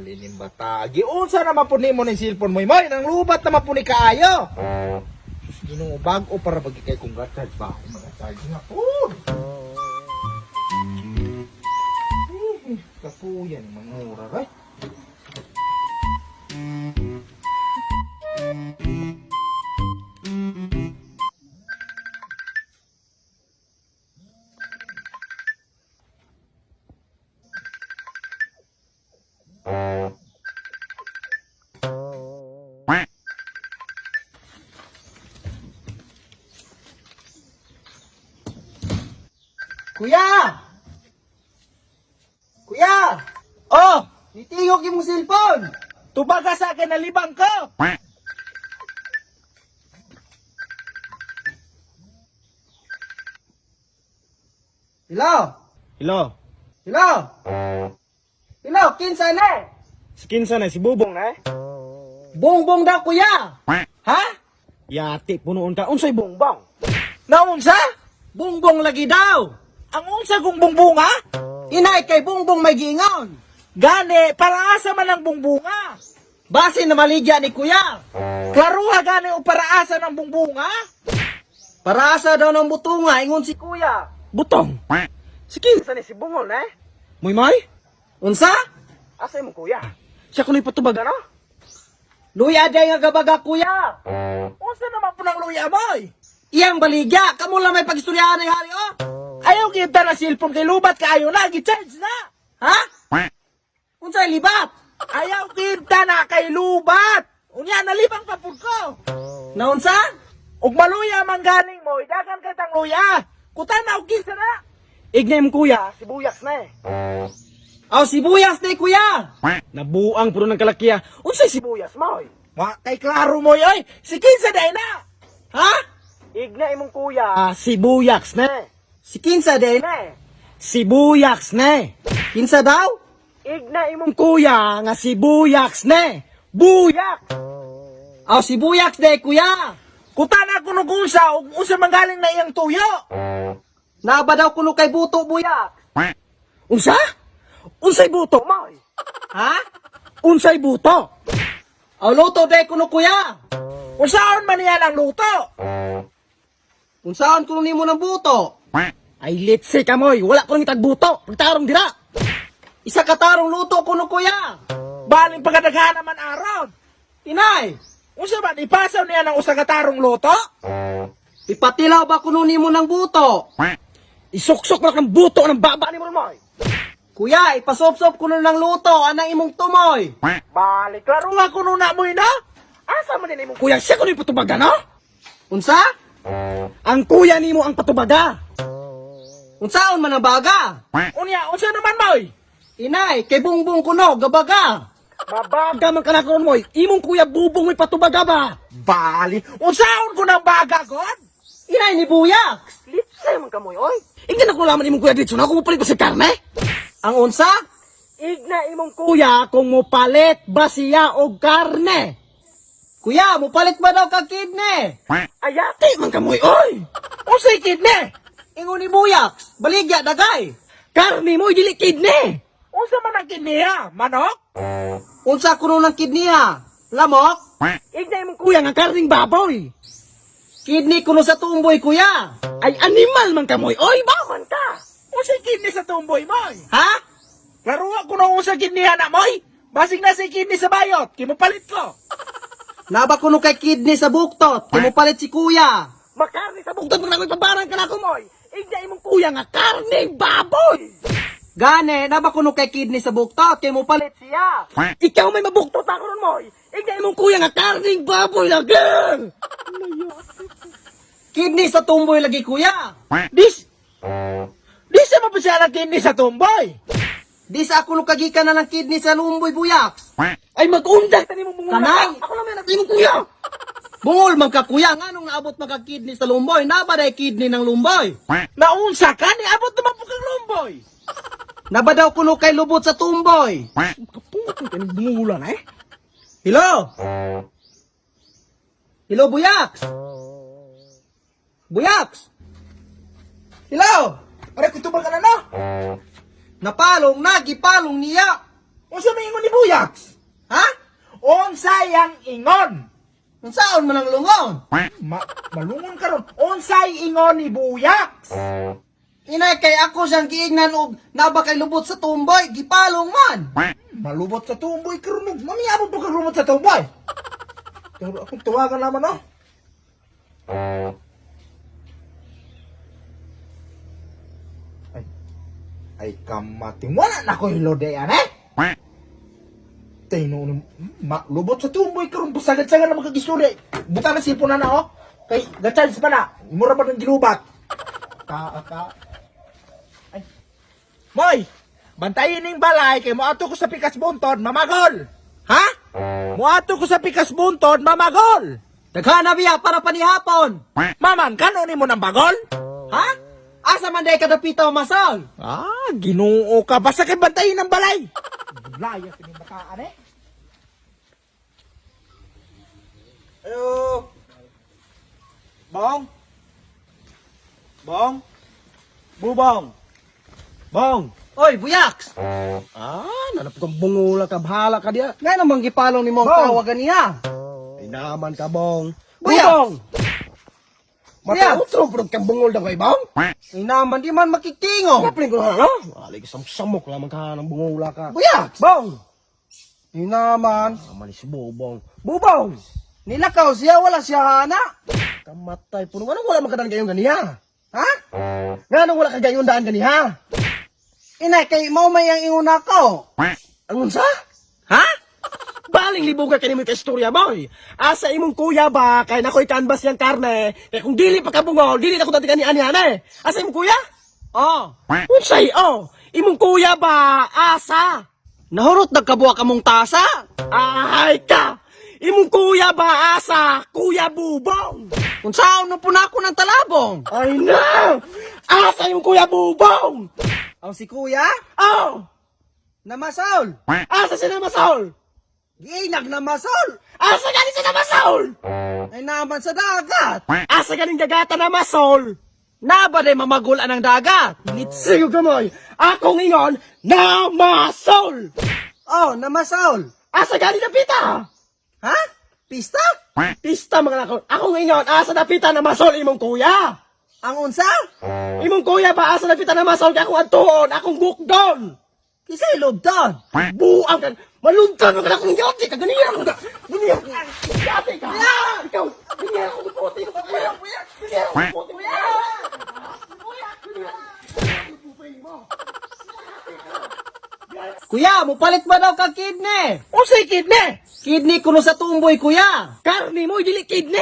Linim bata. Giunsa naman po ni mo ng cellphone mo, Moy. Nang lubat naman po ni kaayo. Ginoo bago para bagi kay kong gatad ba ako mga charge nga po. Kapuyan mangura ay. Kuya! Kuya! Oh, Nitingog yung cellphone! tubaga sa akin na libang ko. Hello? Hello. Hello? Hello, kinsa na? Skinsa na si Bubong na Bongbong daw kuya! Ha? Yati punuon ka unsay bongbong. Naunsa? Bongbong lagi daw! Ang unsa kong bungbunga? Inay kay bongbong may giingon! Gani, para asa man ang bungbunga? Base na maligya ni kuya! Klaruha gani o para asa ng bungbunga? Para asa daw ng butunga, ingon si kuya! Butong. Skinsa ni si Bungol na Muy may? Unsa? Asay mo kuya? Siya kuno'y patubaga no? Luya day nga gabaga kuya! Unsa naman po ng luya moy? Iyang baligya, kamo lang may pagistoryahan ni hari oh! Ayaw kita na cellphone kay lubat kaayo na, gi-charge na. Ha? Unsay libat? Ayaw kita na kay lubat. Unya nalibang papud ko. Naunsa? Ug maluya man galing mo, dagan ka tang luya. Kutan na og kinsa na. Ignay mo kuya, sibuyas na Aw sibuyas na kuya! Nabuang puro ng kalakiya. Unsay sibuyas mo? Wa kay klaro mo yoy. Si kinsa day na. Ha? Ignay mong kuya, sibuyas na Si kinsa din? Sibuyas na Kinsa daw? Ignay mong kuya nga sibuyas na Buyak! Aw sibuyas day kuya! Kutan na kuno kunsa ug unsa man galing na iyang tuyo. Naba daw kuno kay buto buya! Unsa? Unsay buto mo? Ha? Unsay buto? Aw luto day kuno kuya! Unsaon man niya ang luto? Unsaon kuno nimo ng buto? Ay litsi ka moy, wala ko nang tagbuto. Pagtarong dira. Isa ka tarong luto kuno kuya! Baling pagkadaghan naman aron. Inay! Unsa ba ipasaw niya ng usa ka tarong luto? Ipatilaw ba kuno nimo ng buto? Isuksok mo ng buto ng baba ni mo moy. Kuya, ipasop-sop kuno ng luto anang imong tumoy! Balik klaro nga kuno na mo ina. Asa man din imong Kuya, siya ko na patubaga no? Unsa? Ang kuya nimo ang patubaga. Unsaon man ang baga? unya unsa naman moy? Inay, kay bungbong kuno, gabaga! Mabaga man ka na karon moy. Imong kuya Bubong may patubaga ba? Bali, unsaon ko ng baga god? Inay ni buyak! Lipsay man ka moy, oy. Igna na ko laman imong kuya dito na kung mupalit ba sa karne? Ang unsa? Igna imong kuya kung mupalit ba siya og karne? Kuya, mupalit ba daw ka kidney? Ayati man ka moy, oy. Unsay kidney? Ingon ni buyak, baligya dagay! Karne mo dili kidney. Unsa man ang kidney ha? Manok? Unsa kuno ng kidney ha? Lamok? Igna imong kuya nga karning baboy. Kidney kuno sa tumboy kuya! Ay animal man ka moy, oy. Baman ka. Unsay kidney sa tumboy moy? Ha? Klaro ko na unsa kidney na moy. Basig na si kidney sa bayot, kimupalit ko. Naba kuno kay kidney sa buktot, kimupalit si kuya! Makarne sa buktot mo na pabarang ka na ko moy. Igna imong kuya nga karning baboy. Gane, naba kuno kay kidney sa buktot, kimupalit siya! Ikaw may mabuktot ako ron moy. Igna imong kuya nga karning baboy lagi. Kidney sa tumboy lagi kuya! Di sa mapasya ng kidney sa tumboy. Di sa ako kagikan na ng kidney sa lumboy buyak! Ay mag-undak tani mo bungo. Kanay! Ako lang may natin imong kuya. Bungol man ka kuya, nga nung naabot magka kidney sa lumboy, naba day kidney ng lumboy! Naunsa ka ni abot naman po kang lumboy. Naba daw kuno kay lubot sa tumboy! Kapungot mo tani bungulan Hello? Hello, Buyaks? Buyaks? Hello? Pare kutubal ka na no? Napalong na, gipalong niya! Unsa may ingon ni Buyaks? Ha? Unsay ang ingon? Unsaon man ang lungon? Malungon karon. Unsay ingon ni Buyaks? Inay kay ako siyang giingnan og naba kay lubot sa tumboy, gipalong man. Malubot sa tumboy karon. Mamiabot mo kag lumot sa tumboy. Pero akong tawagan naman oh. Ay kamating wala na ko hilode yan eh. Tino lubot sa tumboy karon busagad-sagad na makagisuri. Buta na sipon na oh. Kay ga-charge pa na. Mura pa ng gilubat. Ay. Moy, bantayin ning balay kay moato ko sa pikas bunton, mamagol. Ha? Moato ko sa pikas bunton, mamagol. Daghana biya para panihapon. Maman, kano ni mo ng bagol? Ha? Asa man day kadapitaw masal? Ginoo ka. Basta kay bantayin ng balay. Laya sa bataan eh. Hello. Bong. Bong. Bubong. Bong. Oy, Buyaks. Nanap kang bungula ka, bahala ka diya. Nga namang gipalong ni mo Bong. tawagan niya. Ay naman ka, Bong. Buya! Bong! Buya! Matautro, pero kang bungol daw kay Bong. Ay naman di man makikingo. Kapling ko na, no? Alig, samok lamang ka ng bungula ka. Buyaks. Bong! Ay naman. Naman ni si Bubong. Bubong! Nilakaw siya, wala siya hana. Kamatay po. Anong wala magkadaan kayong ganiha? Ha? Nga nung wala kagayong daan ganiha? Inay, kay mo may ang inguna ko. Angon sa? Ha? Baling libuga ka ni mo istorya, boy. Asa imong kuya ba, kay nako'y canvas yung karne, kaya kung dili pa kabungol, dili na ko dati kani-anihan eh. Asa imong kuya? Oh. Unsay, imong kuya ba, asa? Nahurot nagkabuha ka mong tasa. Ay ka! Imong kuya ba, asa? Kuya Bubong! Kung saan no po na ako ng talabong. Ay na! Asa imong kuya Bubong? Ang si kuya, Oh! namasol. Asa si Namasol? Giinag namasol. Asa galing si Namasol? Ay naman sa dagat. Asa galing dagata Namasol? Naba day mamagulan ng dagat. Sigo gamoy, akong ingon, Namasol! Oh, namasol. Asa galing napita? Ha? Pista? Pista mga lakon, akong ingon, asa napita Namasol imong kuya? Ang unsa? Imong kuya ba, asa napita Namasol kay akong atuon, akong bukdon? Kisay lobdon. Buang kan, maluntan mo ka na kung yati ka, ganiyan ako ka, ganiyan ka, yati ka, ikaw, ganiyan ako ng puti, ganiyan ako ng puti, Kuya, mupalit ba daw ka kidney? Unsay kidney? Kidney kuno sa tumboy, kuya. Karni mo, dili kidney.